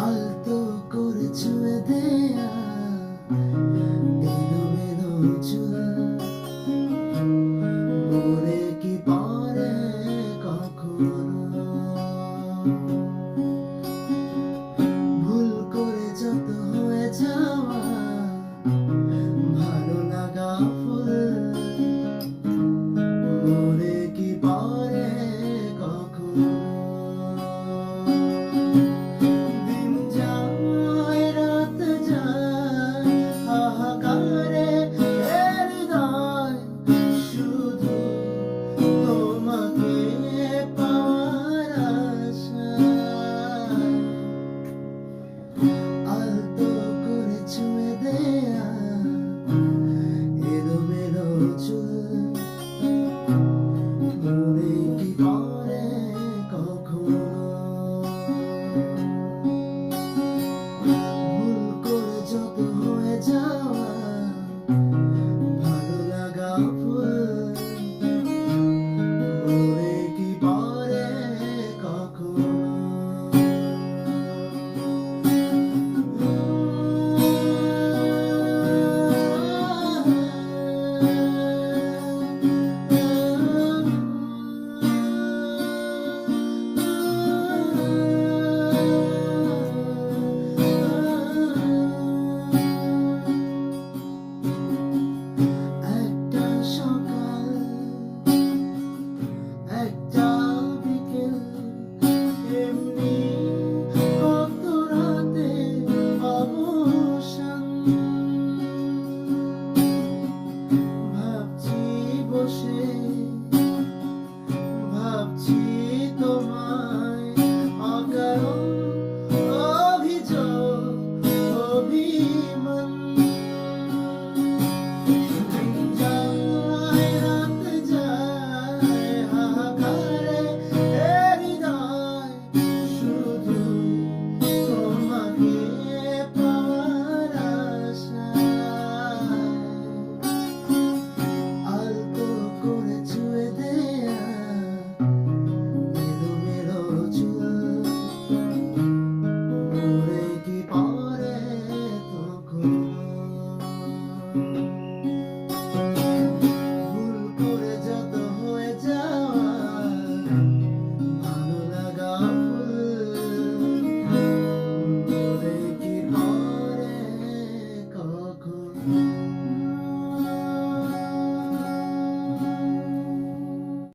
আলতো করে ছুঁয়ে দেয়া এলোমেলো চুল মনে কি পড়ে কখনো ভুল করে যত হয়ে যাওয়া ভালো লাগা ফুল মনে কি পড়ে কখনো দিন যায় রাত যায় হাহাকারে হৃদয় শুধু তোমাকে পাওয়ার আশায় আলতো করে ছুঁয়ে দেয়া এলোমেলো চুল মনে কি পড়ে কখনো ভুল করে যত হয়ে যাওয়া ভালো লাগা ফুল মনে কি পড়ে কখনো